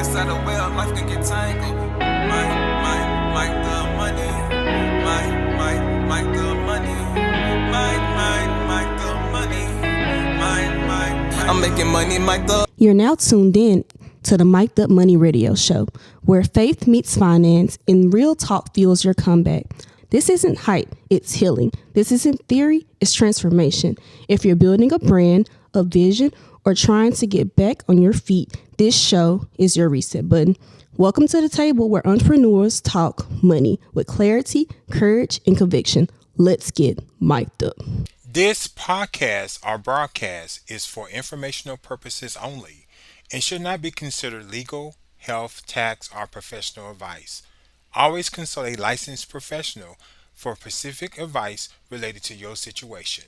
inside a well, life can get tangled. Might the money. Might the money. Might the money. I'm making money, might the. You're now tuned in to the Mic'd Up Money Radio Show, where faith meets finance and real talk fuels your comeback. This isn't hype, it's healing. This isn't theory, it's transformation. If you're building a brand, a vision, or trying to get back on your feet, this show is your reset button. Welcome to the table where entrepreneurs talk money with clarity, courage, and conviction. Let's get mic'd up. This podcast or broadcast is for informational purposes only and should not be considered legal, health, tax, or professional advice. Always consult a licensed professional for specific advice related to your situation.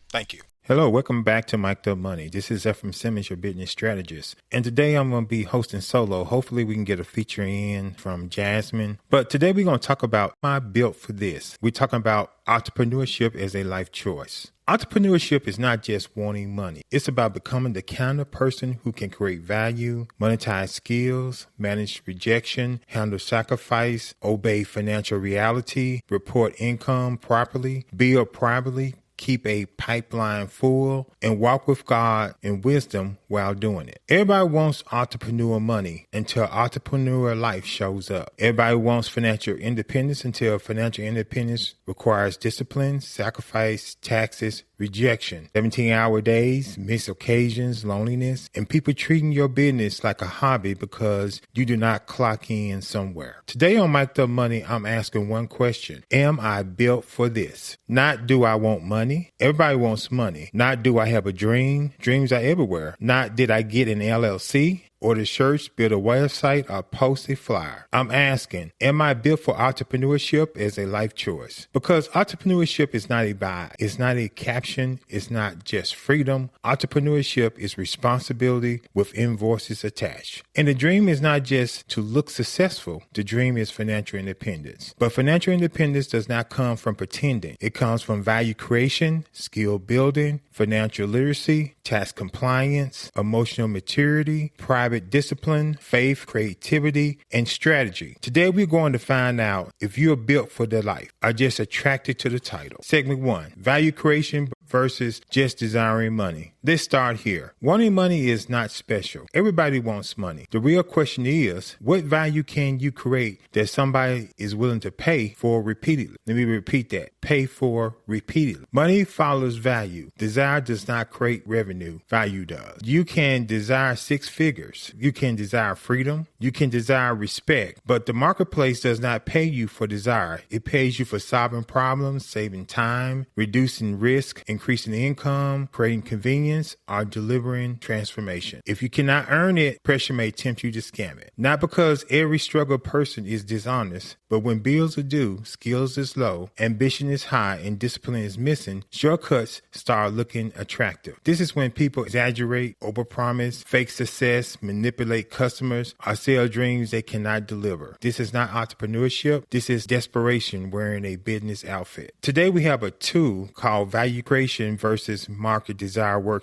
Thank you. Hello, welcome back to Mic'd Up Money. This is Ephraim Simmons, your business strategist. And today I'm going to be hosting solo. Hopefully we can get a feature in from Jasmine. But today we're going to talk about I built for this. We're talking about entrepreneurship as a life choice. Entrepreneurship is not just wanting money. It's about becoming the kind of person who can create value, monetize skills, manage rejection, handle sacrifice, obey financial reality, report income properly, build privately, keep a pipeline full, and walk with God in wisdom while doing it. Everybody wants entrepreneur money until entrepreneur life shows up. Everybody wants financial independence until financial independence requires discipline, sacrifice, taxes, rejection, 17-hour days, missed occasions, loneliness, and people treating your business like a hobby because you do not clock in somewhere. Today on Mic'd Up Money, I'm asking one question. Am I built for this? Not do I want money? Everybody wants money. Not do I have a dream? Dreams are everywhere. Not did I get an LLC? Or the church, build a website, or post a flyer. I'm asking, am I built for entrepreneurship as a life choice? Because entrepreneurship is not a buy. It's not a caption. It's not just freedom. Entrepreneurship is responsibility with invoices attached. And the dream is not just to look successful. The dream is financial independence. But financial independence does not come from pretending. It comes from value creation, skill building, financial literacy, tax compliance, emotional maturity, private discipline, faith, creativity, and strategy. Today, we're going to find out if you're built for the life or just attracted to the title. Segment 1, value creation versus just desiring money. Let's start here. Wanting money is not special. Everybody wants money. The real question is, what value can you create that somebody is willing to pay for repeatedly? Let me repeat that. Pay for repeatedly. Money follows value. Desire does not create revenue. Value does. You can desire 6 figures. You can desire freedom. You can desire respect. But the marketplace does not pay you for desire. It pays you for solving problems, saving time, reducing risk, increasing income, creating convenience, or delivering transformation. If you cannot earn it, pressure may tempt you to scam it. Not because every struggled person is dishonest, but when bills are due, skills is low, ambition is high, and discipline is missing, shortcuts start looking attractive. This is when people exaggerate, overpromise, fake success, manipulate customers, or sell dreams they cannot deliver. This is not entrepreneurship. This is desperation wearing a business outfit. Today we have a tool called Value Creation versus Market Desire Worksheet.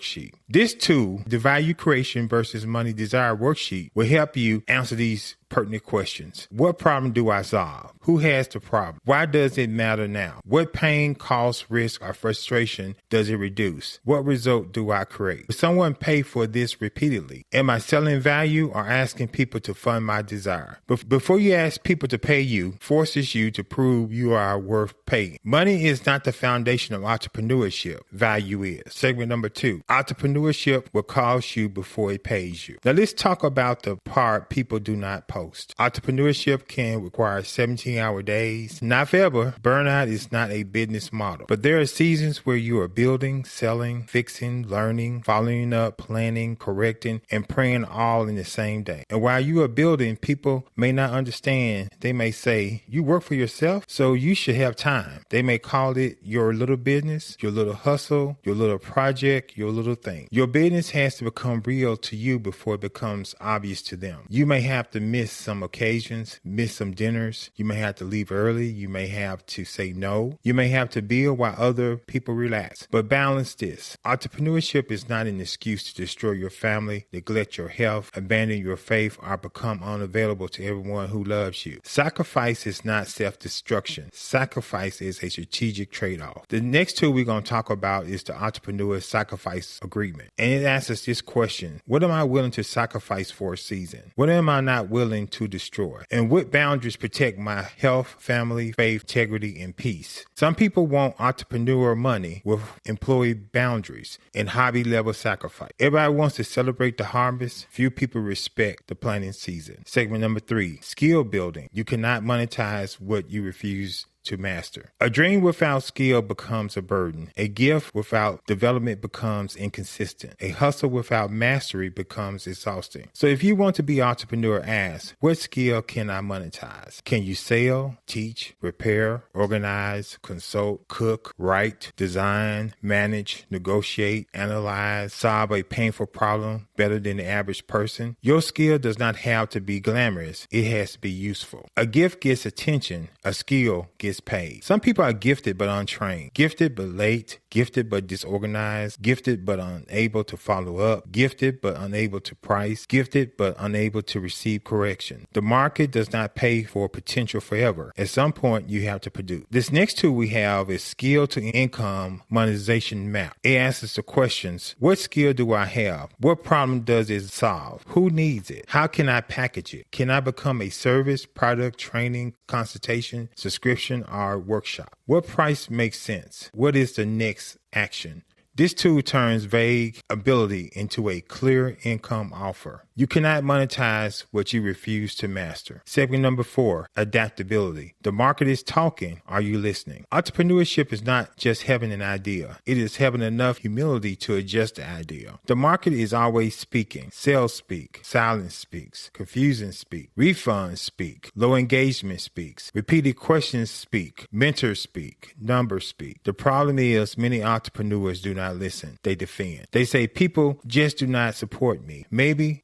This tool, the Value Creation versus Money Desire Worksheet, will help you answer these pertinent questions. What problem do I solve? Who has the problem? Why does it matter now? What pain, cost, risk, or frustration does it reduce? What result do I create? Will someone pay for this repeatedly? Am I selling value or asking people to fund my desire? Before you ask people to pay you, forces you to prove you are worth paying. Money is not the foundation of entrepreneurship. Value is. Segment number 2. Entrepreneurship will cost you before it pays you. Now let's talk about the part people do not post. Entrepreneurship can require 17-hour days. Not forever. Burnout is not a business model. But there are seasons where you are building, selling, fixing, learning, following up, planning, correcting, and praying all in the same day. And while you are building, people may not understand. They may say, you work for yourself, so you should have time. They may call it your little business, your little hustle, your little project, your little thing. Your business has to become real to you before it becomes obvious to them. You may have to miss miss some occasions, miss some dinners. You may have to leave early. You may have to say no. You may have to build while other people relax. But balance this. Entrepreneurship is not an excuse to destroy your family, neglect your health, abandon your faith, or become unavailable to everyone who loves you. Sacrifice is not self-destruction. Sacrifice is a strategic trade-off. The next tool we're going to talk about is the Entrepreneur Sacrifice Agreement. And it asks us this question: what am I willing to sacrifice for a season? What am I not willing to destroy? And what boundaries protect my health, family, faith, integrity, and peace? Some people want entrepreneur money with employee boundaries and hobby level sacrifice. Everybody wants to celebrate the harvest. Few people respect the planting season. Segment number 3, skill building. You cannot monetize what you refuse to master. A dream without skill becomes a burden. A gift without development becomes inconsistent. A hustle without mastery becomes exhausting. So if you want to be an entrepreneur, ask, what skill can I monetize? Can you sell, teach, repair, organize, consult, cook, write, design, manage, negotiate, analyze, solve a painful problem better than the average person? Your skill does not have to be glamorous. It has to be useful. A gift gets attention. A skill gets paid. Some people are gifted but untrained, gifted but late, gifted but disorganized, gifted but unable to follow up, gifted but unable to price, gifted but unable to receive correction. The market does not pay for potential forever. At some point, you have to produce. This next tool we have is skill to income monetization map. It asks us the questions: what skill do I have? What problem does it solve? Who needs it? How can I package it? Can I become a service, product, training, consultation, subscription, or workshop? What price makes sense? What is the next action? This tool turns vague ability into a clear income offer. You cannot monetize what you refuse to master. Segment number 4, adaptability. The market is talking. Are you listening? Entrepreneurship is not just having an idea. It is having enough humility to adjust the idea. The market is always speaking. Sales speak. Silence speaks. Confusion speak. Refunds speak. Low engagement speaks. Repeated questions speak. Mentors speak. Numbers speak. The problem is many entrepreneurs do not listen. They defend. They say people just do not support me. Maybe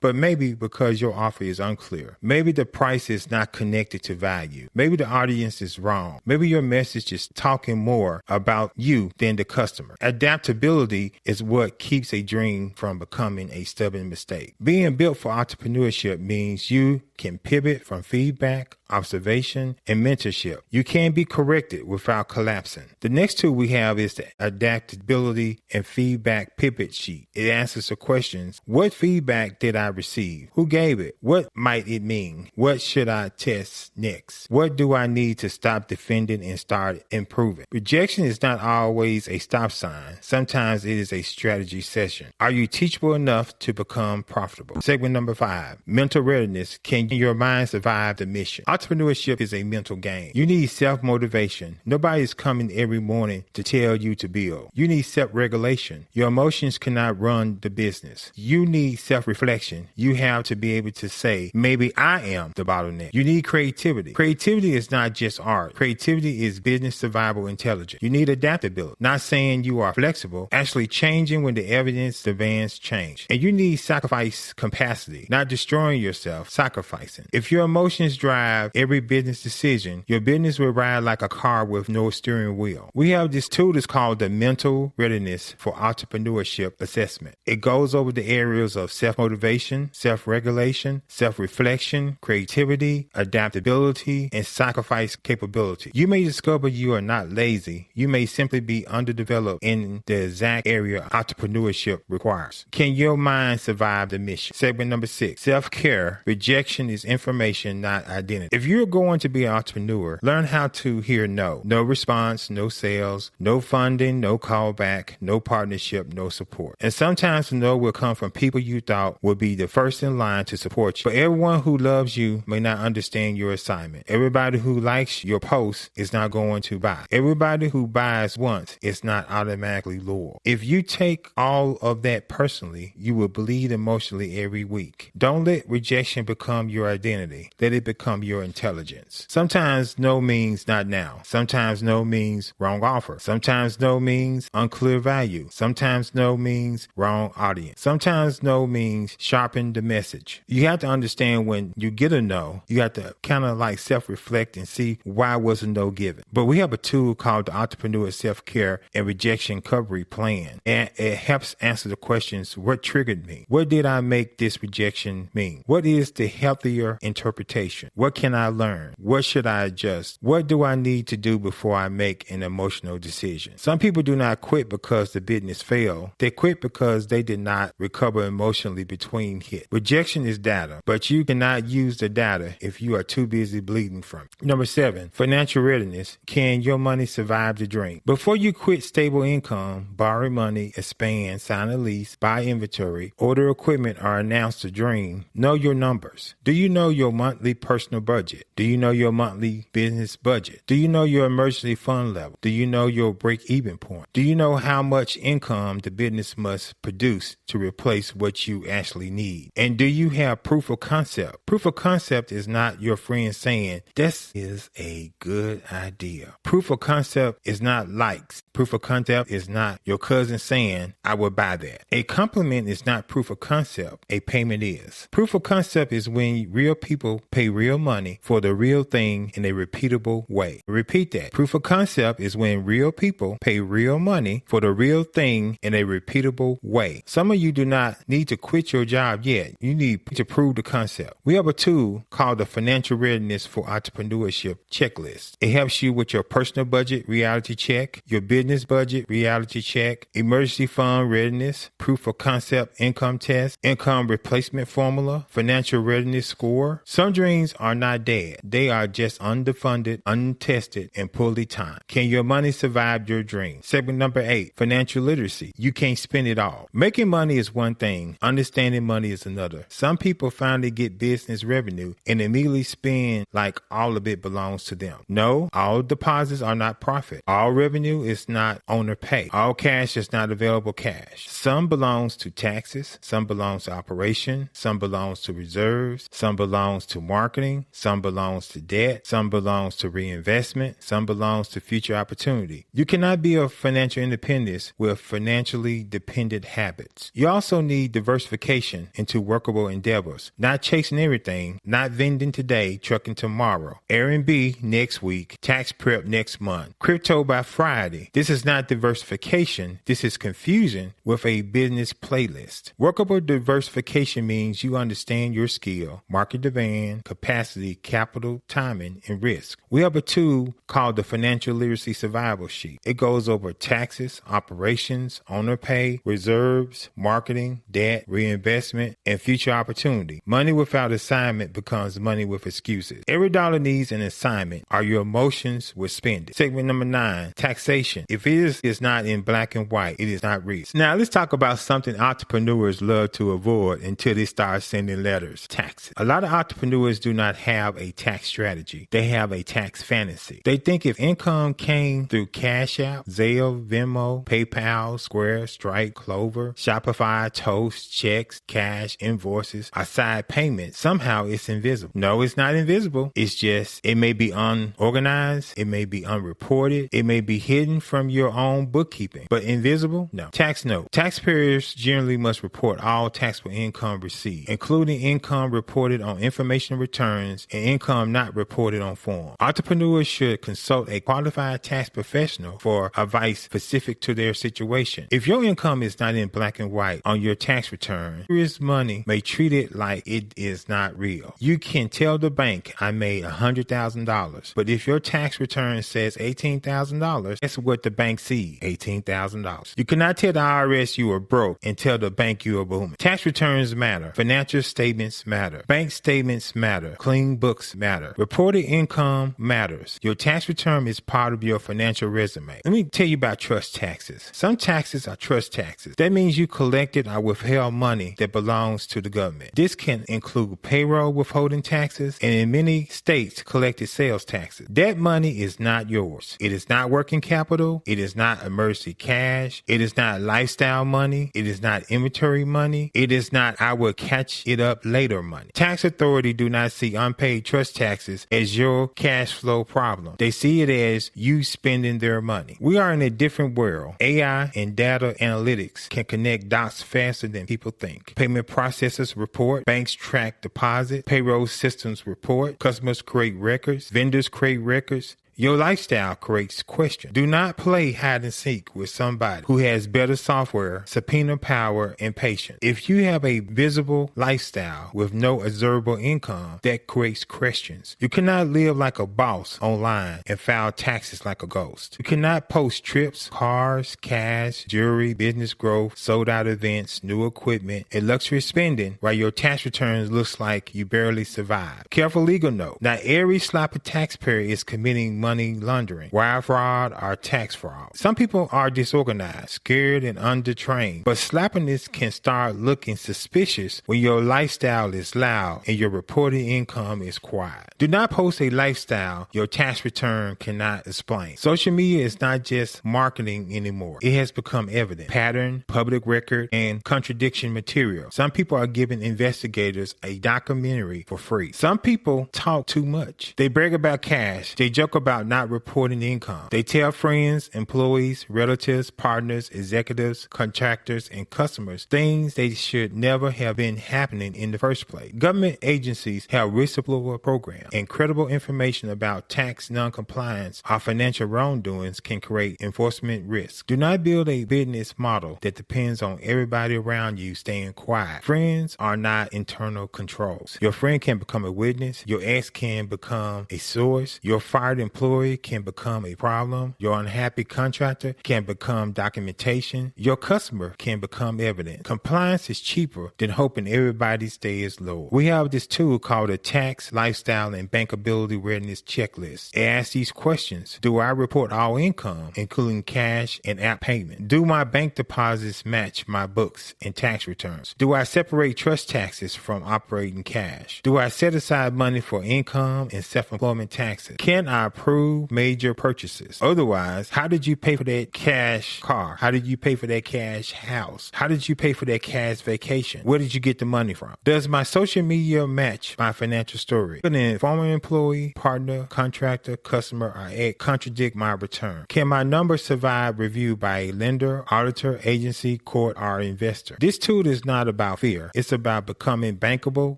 because your offer is unclear. Maybe the price is not connected to value. Maybe the audience is wrong. Maybe your message is talking more about you than the customer. Adaptability is what keeps a dream from becoming a stubborn mistake. Being built for entrepreneurship means you can pivot from feedback, observation, and mentorship. You can be corrected without collapsing. The next tool we have is the adaptability and feedback pivot sheet. It answers the questions: what feedback did I receive? Who gave it? What might it mean? What should I test next? What do I need to stop defending and start improving? Rejection is not always a stop sign. Sometimes it is a strategy session. Are you teachable enough to become profitable? Segment number 5, mental readiness. Can your mind survive the mission? Entrepreneurship is a mental game. You need self-motivation. Nobody is coming every morning to tell you to build. You need self-regulation. Your emotions cannot run the business. You need self-reflection. You have to be able to say, maybe I am the bottleneck. You need creativity. Creativity is not just art. Creativity is business survival intelligence. You need adaptability. Not saying you are flexible, actually changing when the evidence demands change. And you need sacrifice capacity, not destroying yourself, sacrificing. If your emotions drive every business decision, your business will ride like a car with no steering wheel. We have this tool that's called the Mental Readiness for Entrepreneurship Assessment. It goes over the areas of self-motivation, self-regulation, self-reflection, creativity, adaptability, and sacrifice capability. You may discover you are not lazy. You may simply be underdeveloped in the exact area entrepreneurship requires. Can your mind survive the mission? Segment number 6, self-care. Rejection is information, not identity. If you're going to be an entrepreneur, learn how to hear no. No response, no sales, no funding, no callback, no partnership, no support. And sometimes the no will come from people you thought would be the first in line to support you. But everyone who loves you may not understand your assignment. Everybody who likes your post is not going to buy. Everybody who buys once is not automatically loyal. If you take all of that personally, you will bleed emotionally every week. Don't let rejection become your identity. Let it become your intelligence. Sometimes no means not now. Sometimes no means wrong offer. Sometimes no means unclear value. Sometimes no means wrong audience. Sometimes no means sharpen the message. You have to understand when you get a no, you have to kind of like self-reflect and see why was a no given. But we have a tool called the Entrepreneur Self-Care and Rejection Recovery Plan. And it helps answer the questions, what triggered me? What did I make this rejection mean? What is the healthier interpretation? What can I learn? What should I adjust? What do I need to do before I make an emotional decision? Some people do not quit because the business failed. They quit because they did not recover emotionally between hits. Rejection is data, but you cannot use the data if you are too busy bleeding from it. Number 7, financial readiness. Can your money survive the drink? Before you quit stable income, borrow money, expand, sign a lease, buy inventory, order equipment, or announce a dream, know your numbers. Do you know your monthly personal budget? Do you know your monthly business budget? Do you know your emergency fund level? Do you know your break-even point? Do you know how much income the business must produce to replace what you actually need? And do you have proof of concept? Proof of concept is not your friend saying, this is a good idea. Proof of concept is not likes. Proof of concept is not your cousin saying, I will buy that. A compliment is not proof of concept. A payment is. Proof of concept is when real people pay real money for the real thing in a repeatable way. Repeat that. Proof of concept is when real people pay real money for the real thing in a repeatable way. Some of you do not need to quit your job yet. You need to prove the concept. We have a tool called the Financial Readiness for Entrepreneurship Checklist. It helps you with your personal budget reality check, your business budget reality check, emergency fund readiness, proof of concept income test, income replacement formula, financial readiness score. Some dreams are not dead. They are just underfunded, untested, and poorly timed. Can your money survive your dream? Segment number 8, financial literacy. You can't spend it all. Making money is one thing. Understanding money is another. Some people finally get business revenue and immediately spend like all of it belongs to them. No, all deposits are not profit. All revenue is not owner pay. All cash is not available cash. Some belongs to taxes. Some belongs to operation. Some belongs to reserves. Some belongs to marketing. Some belongs to debt. Some belongs to reinvestment. Some belongs to future opportunity. You cannot be a financial independence with financially dependent habits. You also need diversification into workable endeavors. Not chasing everything. Not vending today, trucking tomorrow. Airbnb next week. Tax prep next month. Crypto by Friday. This is not diversification. This is confusion with a business playlist. Workable diversification means you understand your skill, market demand, capacity, capital, timing, and risk. We have a tool called the Financial Literacy Survival Sheet. It goes over taxes, operations, owner pay, reserves, marketing, debt, reinvestment, and future opportunity. Money without assignment becomes money with excuses. Every dollar needs an assignment, or your emotions will spend it. Segment number 9, taxation. If it is not in black and white, it is not real. Now let's talk about something entrepreneurs love to avoid until they start sending letters. Taxes. A lot of entrepreneurs do not have a tax strategy. They have a tax fantasy. They think if income came through Cash App, Zelle, Venmo, PayPal, Square, Stripe, Clover, Shopify, Toast, checks, cash, invoices, or side payments, somehow it's invisible. No, it's not invisible. It's just, it may be unorganized. It may be unreported. It may be hidden from your own bookkeeping, but invisible? No. Tax note. Taxpayers generally must report all taxable income received, including income reported on information returns and income not reported on form. Entrepreneurs should consult a qualified tax professional for advice specific to their situation. If your income is not in black and white on your tax return, serious money may treat it like it is not real. You can tell the bank, I made $100,000, but if your tax return says $18,000, that's what the bank sees, $18,000. You cannot tell the IRS you are broke and tell the bank you are booming. Tax returns matter. Financial statements matter. Bank statements matter. Clean books matter. Reported income matters. Your tax return is part of your financial resume. Let me tell you about trust taxes. Some taxes are trust taxes. That means you collected or withheld money that belongs to the government. This can include payroll withholding taxes and in many states collected sales taxes. That money is not yours. It is not working capital. It is not emergency cash. It is not lifestyle money. It is not inventory money. It is not I will catch it up later money. tax authority do not see unpaid trust taxes as your cash flow problem. They see it as you spending their money. We are in a different world. AI and data analytics can connect dots faster than people think. Payment processors report, banks track deposit, payroll systems report, customers create records, vendors create records. Your lifestyle creates questions. Do not play hide and seek with somebody who has better software, subpoena power, and patience. If you have a visible lifestyle with no observable income, that creates questions. You cannot live like a boss online and file taxes like a ghost. You cannot post trips, cars, cash, jewelry, business growth, sold out events, new equipment, and luxury spending while your tax returns looks like you barely survived. Careful legal note. Not every sloppy taxpayer is committing money laundering, wire fraud, or tax fraud. Some people are disorganized, scared, and undertrained, but sloppiness can start looking suspicious when your lifestyle is loud and your reported income is quiet. Do not post a lifestyle your tax return cannot explain. Social media is not just marketing anymore. It has become evident. Pattern, public record, and contradiction material. Some people are giving investigators a documentary for free. Some people talk too much. They brag about cash. They joke about not reporting income. They tell friends, employees, relatives, partners, executives, contractors, and customers things they should never have been happening in the first place. Government agencies have whistleblower programs, and credible information about tax non-compliance or financial wrongdoings can create enforcement risk. Do not build a business model that depends on everybody around you staying quiet. Friends are not internal controls. Your friend can become a witness. Your ex can become a source. Your fired employee can become a problem. Your unhappy contractor can become documentation. Your customer can become evidence. Compliance is cheaper than hoping everybody stays low. We have this tool called a tax, lifestyle, and bankability readiness checklist. It asks these questions. Do I report all income, including cash and app payment? Do my bank deposits match my books and tax returns? Do I separate trust taxes from operating cash? Do I set aside money for income and self-employment taxes? Can I approve major purchases? Otherwise, how did you pay for that cash car? How did you pay for that cash house? How did you pay for that cash vacation? Where did you get the money from? Does my social media match my financial story? Could an former employee, partner, contractor, customer, or ad contradict my return? Can my numbers survive review by a lender, auditor, agency, court, or investor? This tool is not about fear. It's about becoming bankable,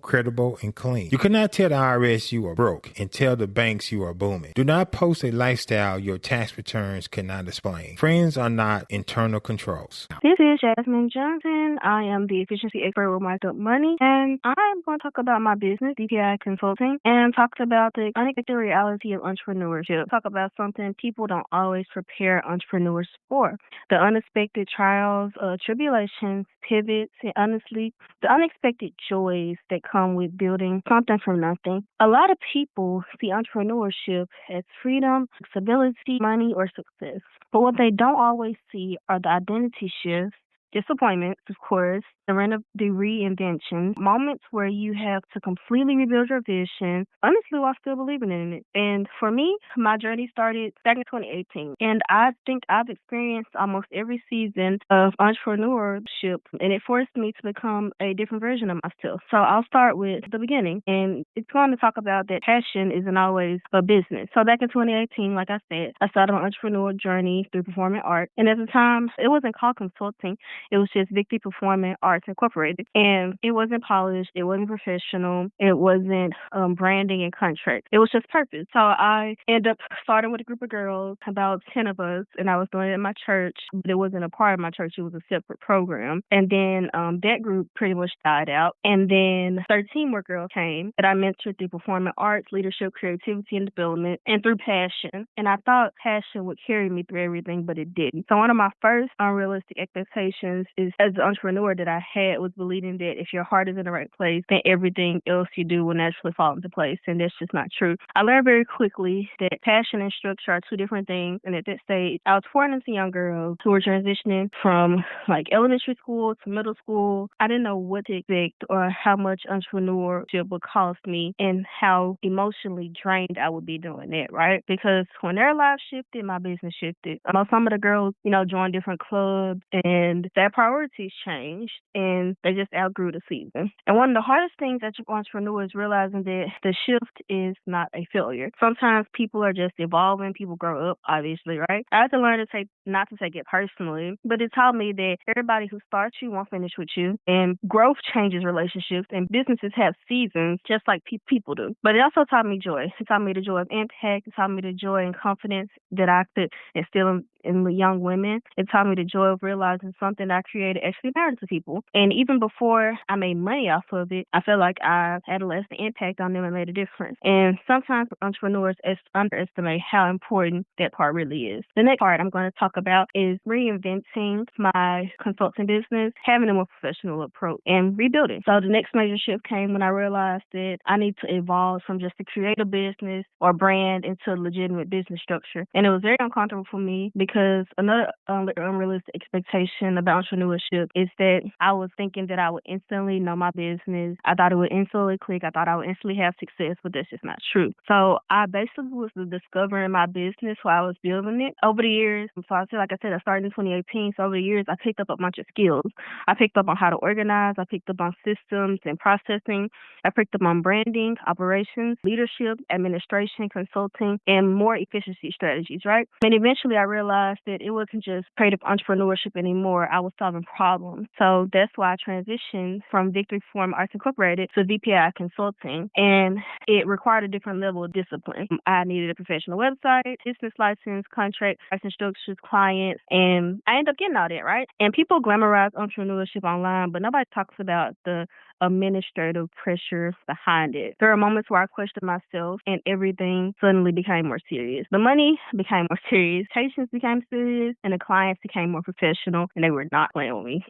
credible, and clean. You cannot tell the IRS you are broke and tell the banks you are booming. Do not post a lifestyle your tax returns cannot explain. Friends are not internal controls. This is Jasmine Johnson. I am the efficiency expert with Marked Up Money, and I'm going to talk about my business, DPI Consulting, and talk about the unexpected reality of entrepreneurship. Talk about something people don't always prepare entrepreneurs for. The unexpected trials, tribulations, pivots, and honestly, the unexpected joys that come with building something from nothing. A lot of people see entrepreneurship as freedom, stability, money, or success. But what they don't always see are the identity shifts, disappointments, of course, the reinvention, moments where you have to completely rebuild your vision, honestly, while still believing in it. And for me, my journey started back in 2018. And I think I've experienced almost every season of entrepreneurship, and it forced me to become a different version of myself. So I'll start with the beginning, and it's going to talk about that passion isn't always a business. So back in 2018, like I said, I started an entrepreneur journey through performing art. And at the time, it wasn't called consulting. It was just Victory Performing Arts Incorporated. And it wasn't polished. It wasn't professional. It wasn't branding and contract. It was just purpose. So I ended up starting with a group of girls, about 10 of us, and I was doing it at my church. But it wasn't a part of my church. It was a separate program. And then that group pretty much died out. And then 13 more girls came that I mentored through performing arts, leadership, creativity, and development, and through passion. And I thought passion would carry me through everything, but it didn't. So one of my first unrealistic expectations is, as an entrepreneur that I had, was believing that if your heart is in the right place, then everything else you do will naturally fall into place. And that's just not true. I learned very quickly that passion and structure are two different things. And at that stage, I was pouring into young girls who were transitioning from like elementary school to middle school. I didn't know what to expect or how much entrepreneurship would cost me and how emotionally drained I would be doing that, right? Because when their lives shifted, my business shifted. Some of the girls, joined different clubs and their priorities changed and they just outgrew the season. And one of the hardest things as an entrepreneur is realizing that the shift is not a failure. Sometimes people are just evolving, people grow up, obviously, right? I had to learn to not to take it personally, but it taught me that everybody who starts you won't finish with you, and growth changes relationships, and businesses have seasons just like people do. But it also taught me joy. It taught me the joy of impact. It taught me the joy and confidence that I could instill in the young women. It taught me the joy of realizing something I created actually mattered to people. And even before I made money off of it, I felt like I had a lasting impact on them and made a difference. And sometimes entrepreneurs underestimate how important that part really is. The next part I'm going to talk about is reinventing my consulting business, having a more professional approach, and rebuilding. So the next major shift came when I realized that I need to evolve from just a creative business or brand into a legitimate business structure. And it was very uncomfortable for me because another unrealistic expectation about entrepreneurship is that I was thinking that I would instantly know my business. I thought it would instantly click. I thought I would instantly have success, but that's just not true. So I basically was discovering my business while I was building it over the years. So I started in 2018. So over the years, I picked up a bunch of skills. I picked up on how to organize. I picked up on systems and processing. I picked up on branding, operations, leadership, administration, consulting, and more efficiency strategies, right? And eventually I realized that it wasn't just creative entrepreneurship anymore. I was solving problems. So that's why I transitioned from Victory Form Arts Incorporated to VPI Consulting. And it required a different level of discipline. I needed a professional website, business license, contract, license structures, clients, and I ended up getting all that, right? And people glamorize entrepreneurship online, but nobody talks about the administrative pressure behind it. There are moments where I questioned myself and everything suddenly became more serious. The money became more serious, patients became serious, and the clients became more professional, and they were not playing with me.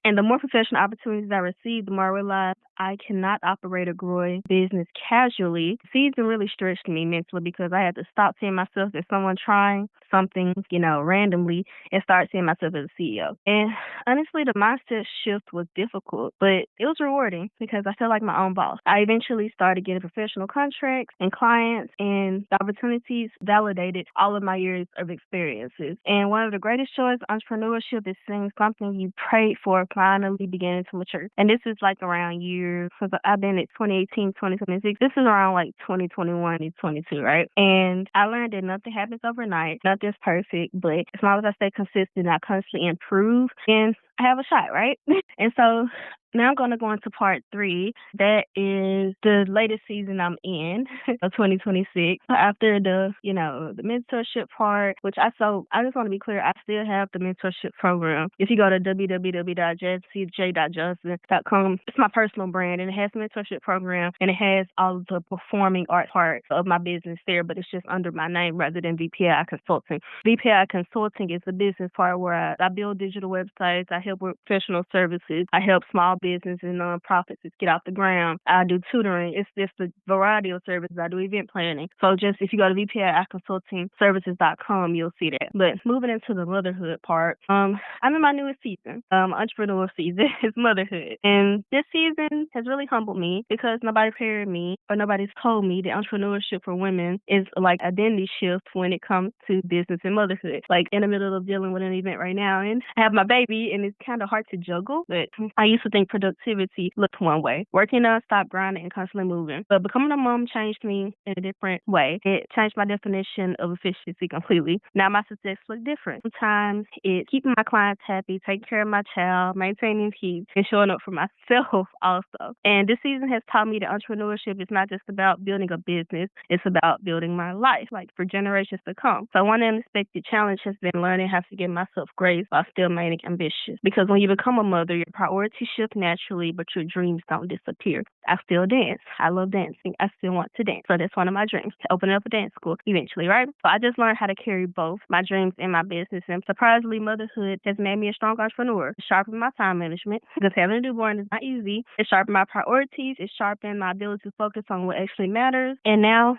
And the more professional opportunities I received, the more I realized I cannot operate a growing business casually. The season really stretched me mentally because I had to stop seeing myself as someone trying something, randomly and start seeing myself as a CEO. And honestly, the mindset shift was difficult, but it was rewarding because I felt like my own boss. I eventually started getting professional contracts and clients, and the opportunities validated all of my years of experiences. And one of the greatest joys of entrepreneurship is seeing something you prayed for finally beginning to mature. And this is like around years, because I've been at 2018, 2026. This is around like 2021 and 22, right? And I learned that nothing happens overnight. Nothing's perfect, but as long as I stay consistent, I constantly improve, and I have a shot, right? And so now I'm going to go into part 3. That is the latest season I'm in of 2026. After the mentorship part, which I just want to be clear, I still have the mentorship program. If you go to www.j.johnson.com, it's my personal brand, and it has a mentorship program, and it has all of the performing art part of my business there, but it's just under my name rather than VPI Consulting. VPI Consulting is the business part where I build digital websites, I help with professional services, I help small business and nonprofits get off the ground. I do tutoring. It's just a variety of services. I do event planning. So just if you go to VPIconsultingservices.com, you'll see that. But moving into the motherhood part, I'm in my newest season, entrepreneur season. It's motherhood. And this season has really humbled me because nobody prepared me or nobody's told me that entrepreneurship for women is like identity shift when it comes to business and motherhood. Like in the middle of dealing with an event right now, and I have my baby, and it's kind of hard to juggle, but I used to think productivity looked one way. Working nonstop, grinding, and constantly moving. But becoming a mom changed me in a different way. It changed my definition of efficiency completely. Now my success looks different. Sometimes it's keeping my clients happy, taking care of my child, maintaining peace, and showing up for myself also. And this season has taught me that entrepreneurship is not just about building a business. It's about building my life, like for generations to come. So one unexpected challenge has been learning how to give myself grace while still remaining ambitious. Because when you become a mother, your priorities shift naturally, but your dreams don't disappear. I still dance. I love dancing. I still want to dance. So that's one of my dreams, to open up a dance school eventually, right? So I just learned how to carry both my dreams and my business. And surprisingly, motherhood has made me a strong entrepreneur. It sharpened my time management because having a newborn is not easy. It sharpened my priorities. It sharpened my ability to focus on what actually matters. And now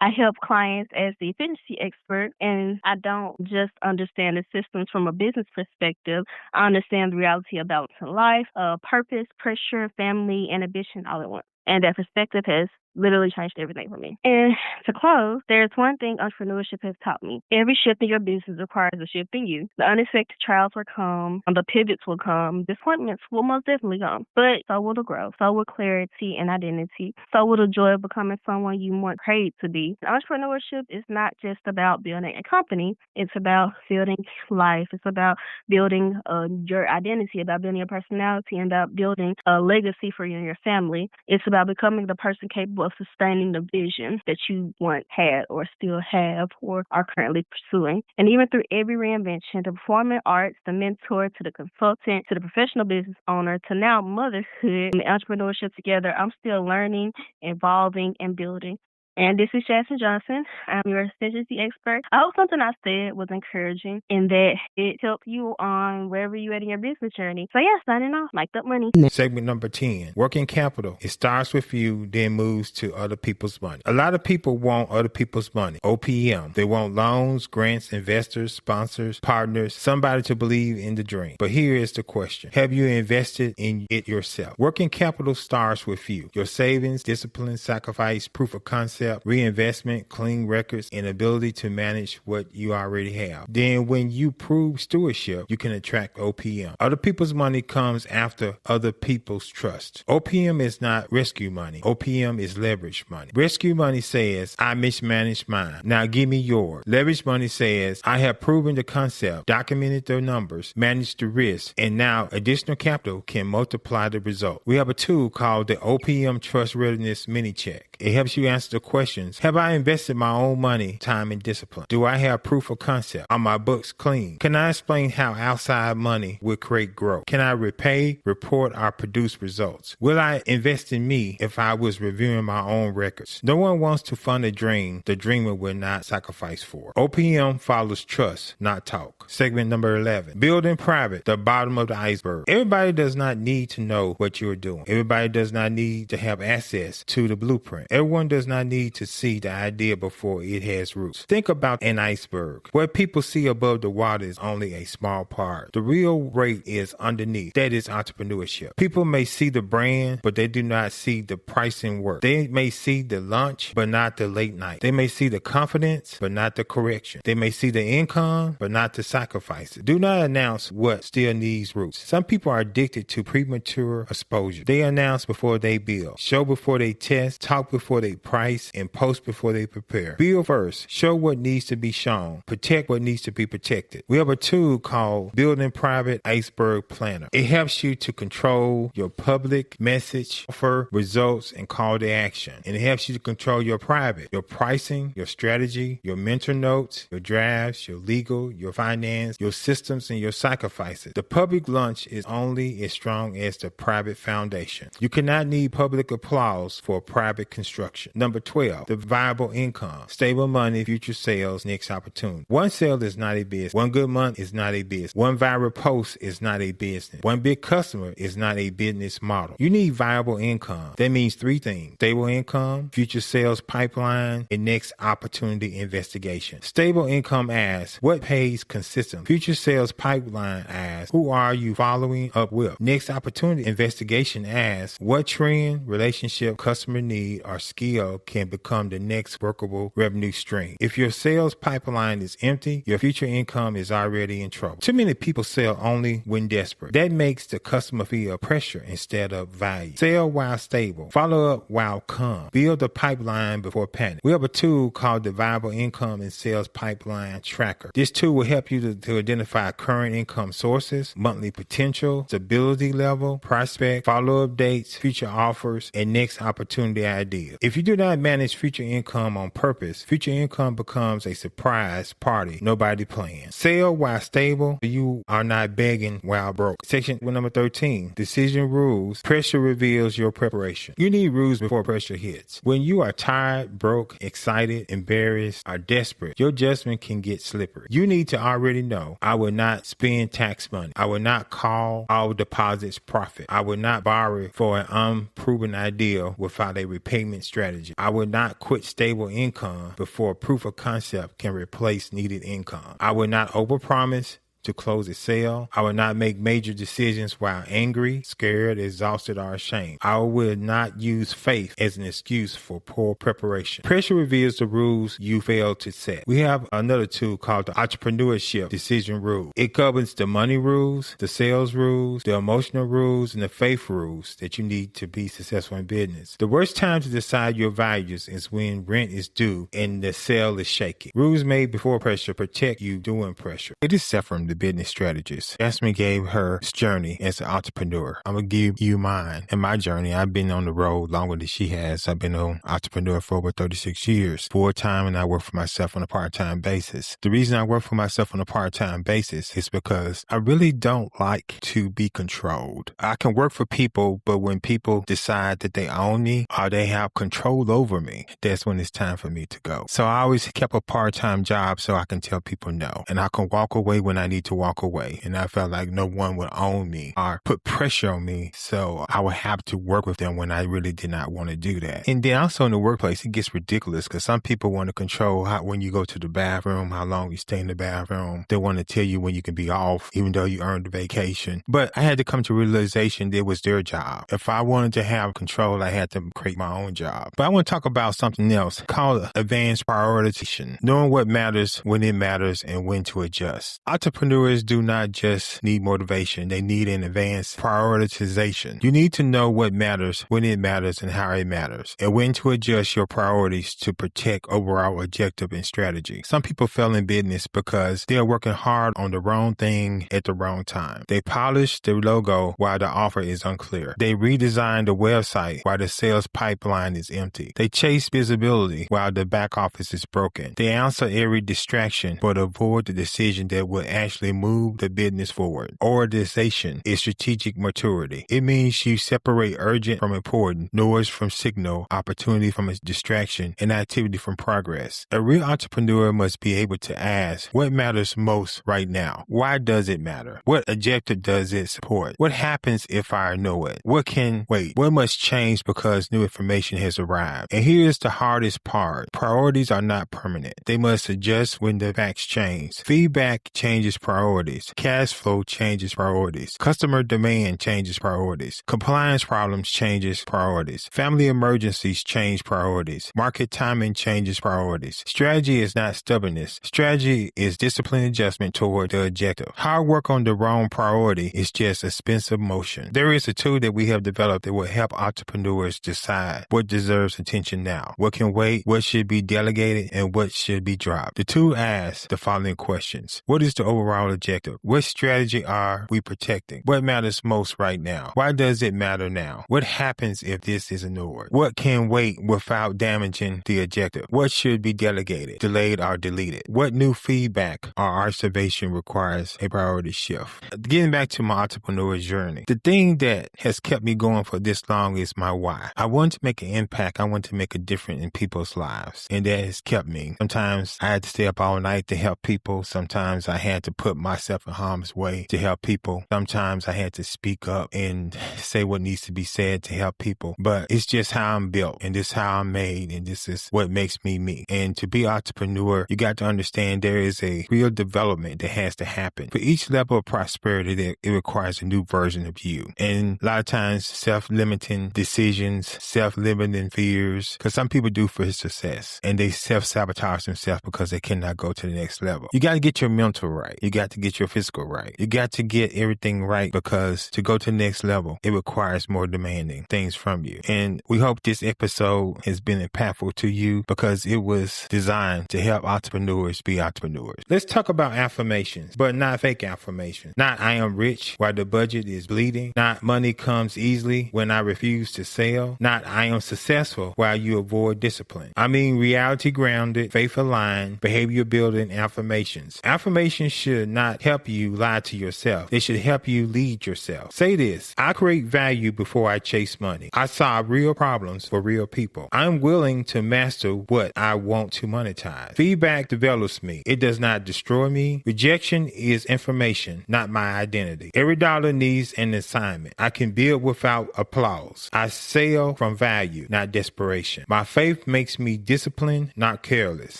I help clients as the efficiency expert, and I don't just understand the systems from a business perspective. I understand the reality of balancing life, purpose, pressure, family, and ambition all at once. And that perspective has literally changed everything for me. And to close, there's one thing entrepreneurship has taught me. Every shift in your business requires a shift in you. The unexpected trials will come, the pivots will come, disappointments will most definitely come, but so will the growth, so will clarity and identity, so will the joy of becoming someone you want prayed to be. Entrepreneurship is not just about building a company, it's about building life. It's about building your identity, about building your personality, and about building a legacy for you and your family. It's about becoming the person capable of sustaining the vision that you once had or still have or are currently pursuing. And even through every reinvention, the performing arts, the mentor to the consultant, to the professional business owner, to now motherhood and entrepreneurship together, I'm still learning, evolving, and building. And this is Jasmine Johnson. I'm your efficiency expert. I hope something I said was encouraging and that it helped you on wherever you're at in your business journey. So yeah, signing off. Mic'd up money. Segment number 10, working capital. It starts with you, then moves to other people's money. A lot of people want other people's money, OPM. They want loans, grants, investors, sponsors, partners, somebody to believe in the dream. But here is the question. Have you invested in it yourself? Working capital starts with you. Your savings, discipline, sacrifice, proof of concept, reinvestment, clean records, and ability to manage what you already have. Then when you prove stewardship, you can attract OPM. Other people's money comes after other people's trust. OPM is not rescue money. OPM is leverage money. Rescue money says, I mismanaged mine. Now give me yours. Leverage money says, I have proven the concept, documented the numbers, managed the risk, and now additional capital can multiply the result. We have a tool called the OPM Trust Readiness Mini Check. It helps you answer the questions. Have I invested my own money, time, and discipline? Do I have proof of concept? Are my books clean? Can I explain how outside money will create growth? Can I repay, report, or produce results? Will I invest in me if I was reviewing my own records? No one wants to fund a dream the dreamer will not sacrifice for. OPM follows trust, not talk. Segment number 11, building private, the bottom of the iceberg. Everybody does not need to know what you're doing. Everybody does not need to have access to the blueprint. Everyone does not need to see the idea before it has roots. Think about an iceberg. What people see above the water is only a small part. The real rate is underneath. That is entrepreneurship. People may see the brand, but they do not see the pricing work. They may see the lunch, but not the late night. They may see the confidence, but not the correction. They may see the income, but not the sacrifices. Do not announce what still needs roots. Some people are addicted to premature exposure. They announce before they build, show before they test, talk before they price, and post before they prepare. Build first. Show what needs to be shown. Protect what needs to be protected. We have a tool called Building Private Iceberg Planner. It helps you to control your public message, offer, results, and call to action. And it helps you to control your private, your pricing, your strategy, your mentor notes, your drafts, your legal, your finance, your systems, and your sacrifices. The public launch is only as strong as the private foundation. You cannot need public applause for private construction. Number 12, the viable income. Stable money, future sales, next opportunity. One sale is not a business. One good month is not a business. One viral post is not a business. One big customer is not a business model. You need viable income. That means three things: stable income, future sales pipeline, and next opportunity investigation. Stable income asks, what pays consistent? Future sales pipeline asks, who are you following up with? Next opportunity investigation asks, what trend, relationship, customer need, or skill can become the next workable revenue stream? If your sales pipeline is empty, your future income is already in trouble. Too many people sell only when desperate. That makes the customer feel pressure instead of value. Sell while stable. Follow up while calm. Build a pipeline before panic. We have a tool called the Viable Income and Sales Pipeline Tracker. This tool will help you to identify current income sources, monthly potential, stability level, prospect, follow-up dates, future offers, and next opportunity ideas. If you do not manage future income on purpose, future income becomes a surprise party nobody plans. Sell while stable. You are not begging while broke. Section number 13, decision rules. Pressure reveals your preparation. You need rules before pressure hits. When you are tired, broke, excited, embarrassed, or desperate, your judgment can get slippery. You need to already know, I will not spend tax money. I will not call all deposits profit. I will not borrow for an unproven idea without a repayment strategy. I will not quit stable income before proof of concept can replace needed income. I will not overpromise to close a sale. I will not make major decisions while angry, scared, exhausted, or ashamed. I will not use faith as an excuse for poor preparation. Pressure reveals the rules you failed to set. We have another tool called the Entrepreneurship Decision Rule. It governs the money rules, the sales rules, the emotional rules, and the faith rules that you need to be successful in business. The worst time to decide your values is when rent is due and the sale is shaky. Rules made before pressure protect you during pressure. It is Sephram, the business strategist. Jasmine gave her journey as an entrepreneur. I'm going to give you mine. In my journey, I've been on the road longer than she has. I've been an entrepreneur for over 36 years, full-time, and I work for myself on a part-time basis. The reason I work for myself on a part-time basis is because I really don't like to be controlled. I can work for people, but when people decide that they own me or they have control over me, that's when it's time for me to go. So I always kept a part-time job so I can tell people no. And I can walk away when I need to walk away. And I felt like no one would own me or put pressure on me. So I would have to work with them when I really did not want to do that. And then also in the workplace, it gets ridiculous because some people want to control when you go to the bathroom, how long you stay in the bathroom. They want to tell you when you can be off, even though you earned a vacation. But I had to come to realization that it was their job. If I wanted to have control, I had to create my own job. But I want to talk about something else called advanced prioritization, knowing what matters, when it matters, and when to adjust. Entrepreneurs do not just need motivation. They need an advanced prioritization. You need to know what matters, when it matters, and how it matters, and when to adjust your priorities to protect overall objective and strategy. Some people fail in business because they are working hard on the wrong thing at the wrong time. They polish the logo while the offer is unclear. They redesign the website while the sales pipeline is empty. They chase visibility while the back office is broken. They answer every distraction but avoid the decision that will actually move the business forward. Prioritization is strategic maturity. It means you separate urgent from important, noise from signal, opportunity from a distraction, and activity from progress. A real entrepreneur must be able to ask, what matters most right now? Why does it matter? What objective does it support? What happens if I know it? What can wait? What must change because new information has arrived? And here's the hardest part. Priorities are not permanent. They must adjust when the facts change. Feedback changes priorities. Cash flow changes priorities. Customer demand changes priorities. Compliance problems changes priorities. Family emergencies change priorities. Market timing changes priorities. Strategy is not stubbornness. Strategy is disciplined adjustment toward the objective. Hard work on the wrong priority is just expensive motion. There is a tool that we have developed that will help entrepreneurs decide what deserves attention now, what can wait, what should be delegated, and what should be dropped. The tool asks the following questions. What is the overall objective? What strategy are we protecting? What matters most right now? Why does it matter now? What happens if this is ignored? What can wait without damaging the objective? What should be delegated, delayed, or deleted? What new feedback or observation requires a priority shift? Getting back to my entrepreneur journey, the thing that has kept me going for this long is my why. I want to make an impact. I want to make a difference in people's lives, and that has kept me. Sometimes I had to stay up all night to help people. Sometimes I had to put myself in harm's way to help people. Sometimes I had to speak up and say what needs to be said to help people. But it's just how I'm built, and this is how I'm made, and this is what makes me me. And to be an entrepreneur, you got to understand there is a real development that has to happen. For each level of prosperity, it requires a new version of you. And a lot of times, self-limiting decisions, self-limiting fears, because some people do for success, and they self-sabotage themselves because they cannot go to the next level. You got to get your mental right. You got to get your physical right. You got to get everything right, because to go to the next level, it requires more demanding things from you. And we hope this episode has been impactful to you because it was designed to help entrepreneurs be entrepreneurs. Let's talk about affirmations, but not fake affirmations. Not I am rich while the budget is bleeding. Not money comes easily when I refuse to sell. Not I am successful while you avoid discipline. I mean reality grounded, faith aligned, behavior building affirmations. Affirmations should not help you lie to yourself. They should help you lead yourself. Say this: I create value before I chase money. I solve real problems for real people. I'm willing to master what I want to monetize. Feedback develops me. It does not destroy me. Rejection is information, not my identity. Every dollar needs an assignment. I can build without applause. I sell from value, not desperation. My faith makes me disciplined, not careless.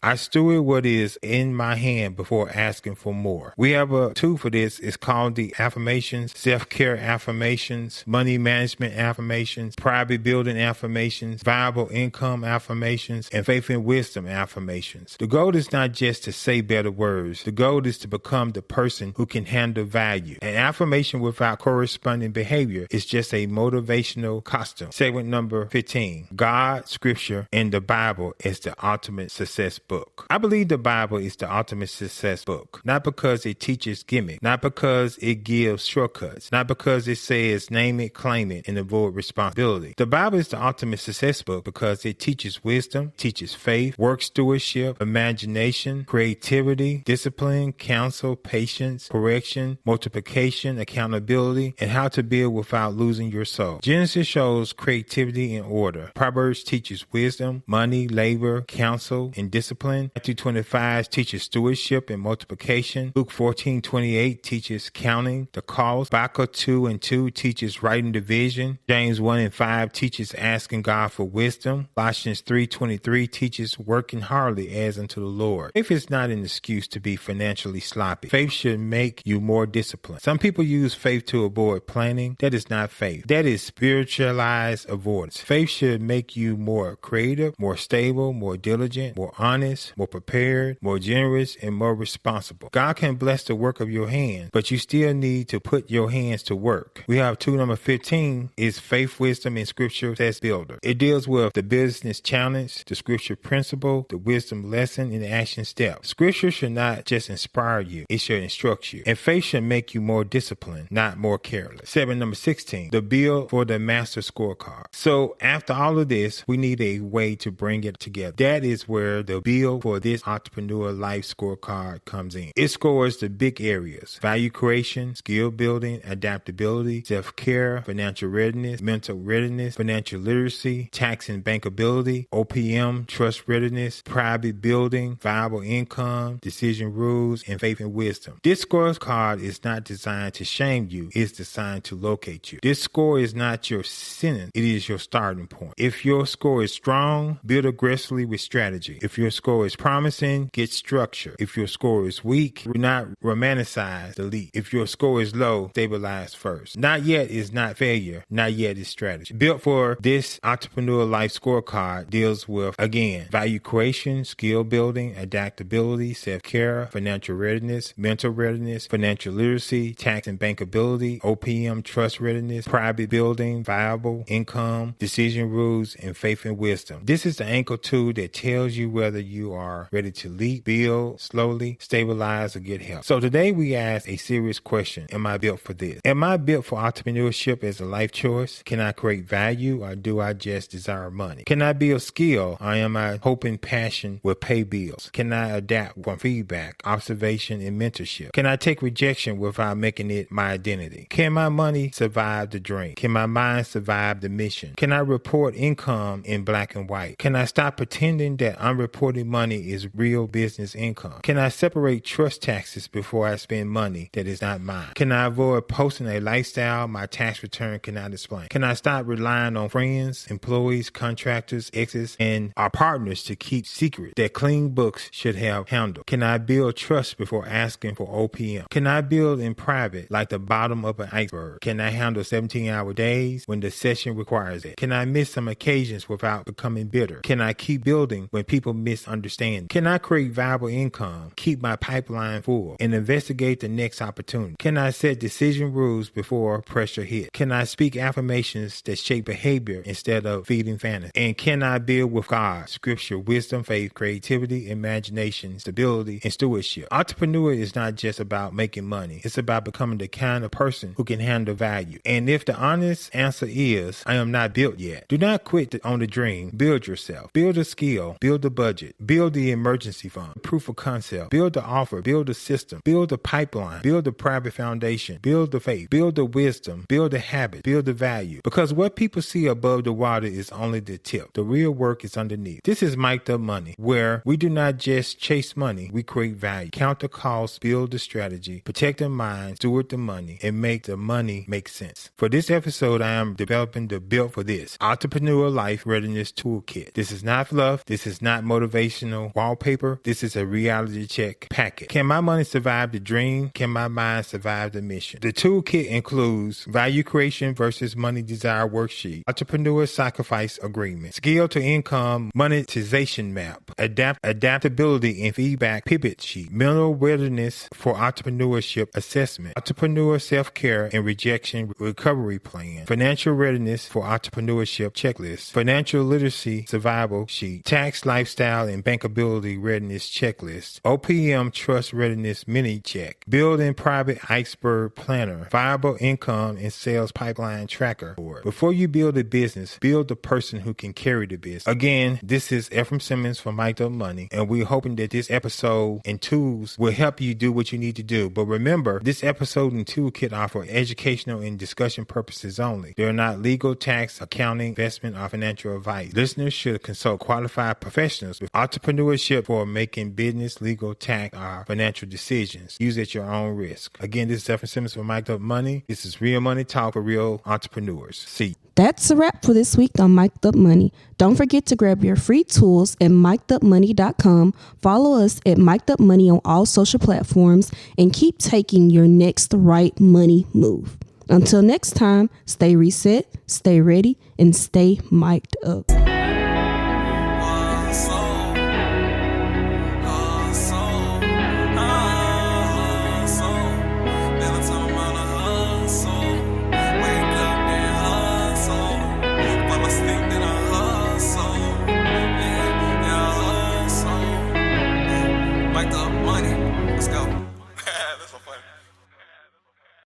I steward what is in my hand before asking for more. more. We have a tool for this. It's called the affirmations, self-care affirmations, money management affirmations, private building affirmations, viable income affirmations, and faith and wisdom affirmations. The goal is not just to say better words. The goal is to become the person who can handle value. An affirmation without corresponding behavior is just a motivational costume. Segment number 15. God, Scripture, and the Bible is the ultimate success book. I believe the Bible is the ultimate success book, not because it teaches gimmick, not because it gives shortcuts, not because it says name it, claim it, and avoid responsibility. The Bible is the ultimate success book because it teaches wisdom, teaches faith, work stewardship, imagination, creativity, discipline, counsel, patience, correction, multiplication, accountability, and how to build without losing your soul. Genesis shows creativity and order. Proverbs teaches wisdom, money, labor, counsel, and discipline. Matthew 25 teaches stewardship and multiplication. Luke 14:28 teaches counting the cost. Habakkuk 2:2 teaches writing division. James 1:5 teaches asking God for wisdom. Colossians 3:23 teaches working hardly as unto the Lord. Faith is not an excuse to be financially sloppy. Faith should make you more disciplined. Some people use faith to avoid planning. That is not faith. That is spiritualized avoidance. Faith should make you more creative, more stable, more diligent, more honest, more prepared, more generous, and more responsible. God can bless the work of your hands, but you still need to put your hands to work. We have tool number 15 is faith, wisdom, and scripture success builder. It deals with the business challenge, the scripture principle, the wisdom lesson, and the action step. Scripture should not just inspire you, it should instruct you. And faith should make you more disciplined, not more careless. Segment number 16, the bill for the master scorecard. So after all of this, we need a way to bring it together. That is where the bill for this entrepreneur life scorecard comes in. It scores the big areas: value creation, skill building, adaptability, self-care, financial readiness, mental readiness, financial literacy, tax and bankability, OPM, trust readiness, private building, viable income, decision rules, and faith and wisdom. This scorecard is not designed to shame you. It's designed to locate you. This score is not your sentence. It is your starting point. If your score is strong, build aggressively with strategy. If your score is promising, get structure. If your score is weak, do not romanticize the leap. If your score is low, stabilize first. Not yet is not failure. Not yet is strategy. Built for this entrepreneur life scorecard deals with, again, value creation, skill building, adaptability, self-care, financial readiness, mental readiness, financial literacy, tax and bankability, OPM, trust readiness, private building, viable income, decision rules, and faith and wisdom. This is the anchor tool that tells you whether you are ready to leap, build, slowly, stabilize, or get help. So today we ask a serious question. Am I built for this? Am I built for entrepreneurship as a life choice? Can I create value, or do I just desire money? Can I build skill, or am I hoping passion will pay bills? Can I adapt from feedback, observation, and mentorship? Can I take rejection without making it my identity? Can my money survive the dream? Can my mind survive the mission? Can I report income in black and white? Can I stop pretending that unreported money is real business income? Can I separate trust taxes before I spend money that is not mine? Can I avoid posting a lifestyle my tax return cannot explain? Can I stop relying on friends, employees, contractors, exes, and our partners to keep secrets that clean books should have handled? Can I build trust before asking for OPM? Can I build in private like the bottom of an iceberg? Can I handle 17-hour days when the session requires it? Can I miss some occasions without becoming bitter? Can I keep building when people misunderstand? Can I create viable income, keep my pipeline full, and investigate the next opportunity? Can I set decision rules before pressure hits? Can I speak affirmations that shape behavior instead of feeding fantasy? And can I build with God, scripture, wisdom, faith, creativity, imagination, stability, and stewardship? Entrepreneur is not just about making money. It's about becoming the kind of person who can handle value. And if the honest answer is, I am not built yet, do not quit on the dream. Build yourself. Build a skill. Build a budget. Build the emergency fund. Proof of concept. Build the offer. Build the system. Build the pipeline. Build the private foundation. Build the faith. Build the wisdom. Build the habit. Build the value. Because what people see above the water is only the tip. The real work is underneath. This is Mic'd Up Money, where we do not just chase money, we create value. Count the cost, build the strategy, protect the mind, steward the money, and make the money make sense. For this episode, I am developing the Built for This Entrepreneur Life Readiness Toolkit. This is not fluff. This is not motivational wallpaper. This is a reality check packet. Can my money money survive the dream? Can my mind survive the mission? The toolkit includes value creation versus money desire worksheet, entrepreneur sacrifice agreement, skill to income monetization map, adaptability and feedback pivot sheet, mental readiness for entrepreneurship assessment, entrepreneur self-care and rejection recovery plan, financial readiness for entrepreneurship checklist, financial literacy survival sheet, tax, lifestyle, and bankability readiness checklist, OPM trust readiness mini check, building private iceberg planner, viable income and sales pipeline tracker board. Before you build a business, build the person who can carry the business. Again, this is Ephraim Simmons from Mic'd Up Money, and we're hoping that this episode and tools will help you do what you need to do. But remember, this episode and toolkit are for educational and discussion purposes only. They are not legal, tax, accounting, investment, or financial advice. Listeners should consult qualified professionals with entrepreneurship for making business, legal, tax, or financial decisions. Use at your own risk. Again, this is Ephraim Simmons from Mic'd Up Money. This is real money talk for real entrepreneurs. See. That's a wrap for this week on Mic'd Up Money. Don't forget to grab your free tools at mic'dupmoney.com. Follow us at Mic'd Up Money on all social platforms and keep taking your next right money move. Until next time, stay reset, stay ready, and stay mic'd up.